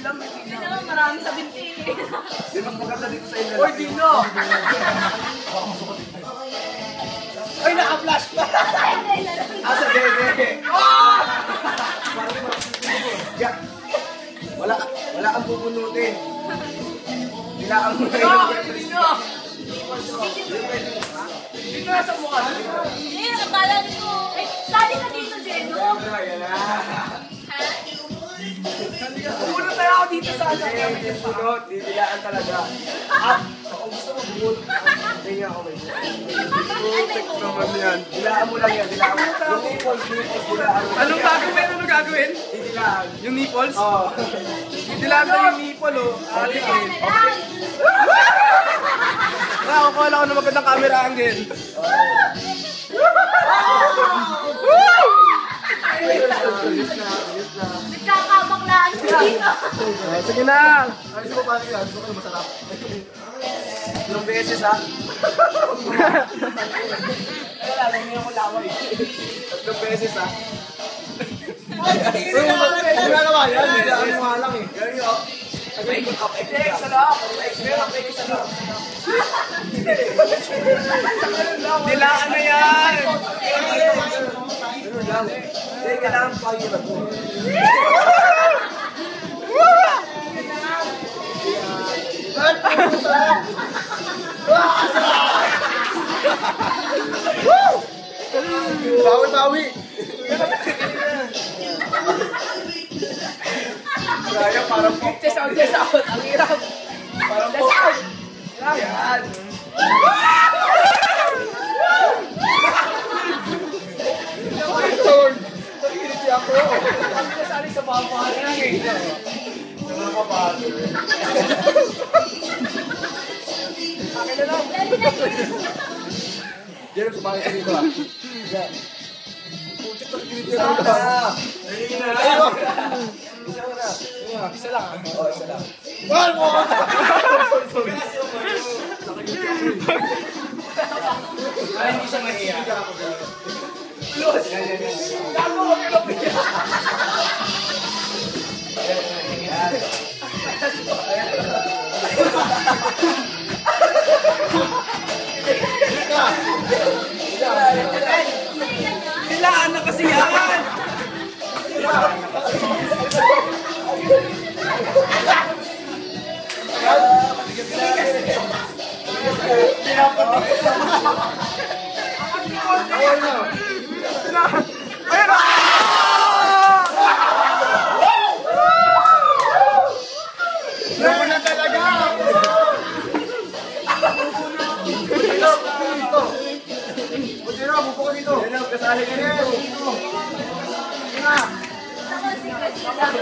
lang, may Hindi naman marami sa binti. Di mas maganda dito sa inyo. Oy, Dino! Ay, naka-flash pa! Asa, dede! Ya! Wala kang pupunutin. Nilaan mo na Dino! yun. Dino! Dito na sa mukha. Eh, akala nito. Eh, sali ka dito, Jeno. Yan na. Pumunod tayo ako dito sa ano. Hindi yung punot, didilaan talaga. Ah, kung gusto mo bunot, hindi nga ako may bunot. Naman yan. Dilaan mo lang yan, dilaan mo. Yung nipples, dilaan mo. Anong gagawin? Anong gagawin? Didilaan. Yung nipples? Oo. Dilaan na yung nipple, oh. Alikin. Nakakuha lang ako ng magandang camera angle. Ayos na. Nagkakabaklaan ko dito. Sige na. Ayos mo paano yan? Gusto ko yung masarap. Ilang beses ha? Ay, alam niyo ako laway. Tatlong beses ha? Hindi na Wala naman yan. Dilaan mo nga lang eh. Yan yun. Ikot up, sa loob. Sa loob. Dilaan na yan. Ganun lang. Hindi, kailangan pakihirap mo. Bawi-bawi! Kaya parang po. Chest out. Ang hirap. Parang po. Chest out. Yan. Nakikinig siya ako. Kami nasali sa papahan lang eh. Nakakabalo. Akin na lang. Jerome, sumali ka dito ah. Yan. Putik, nakikinig siya ako. Isa na. Isa lang. Oo, isa lang. Ay, hindi siya mahiya. Plus! Yan, yan, yan. Gago ko pinapaya. Dilaan na kasi yan. Ayun na. Ayun na. Ayun na talaga. Dito. O, Jerome, upo ka dito. Jerome, kasali ka dito. Sige na. Sa consequence lang.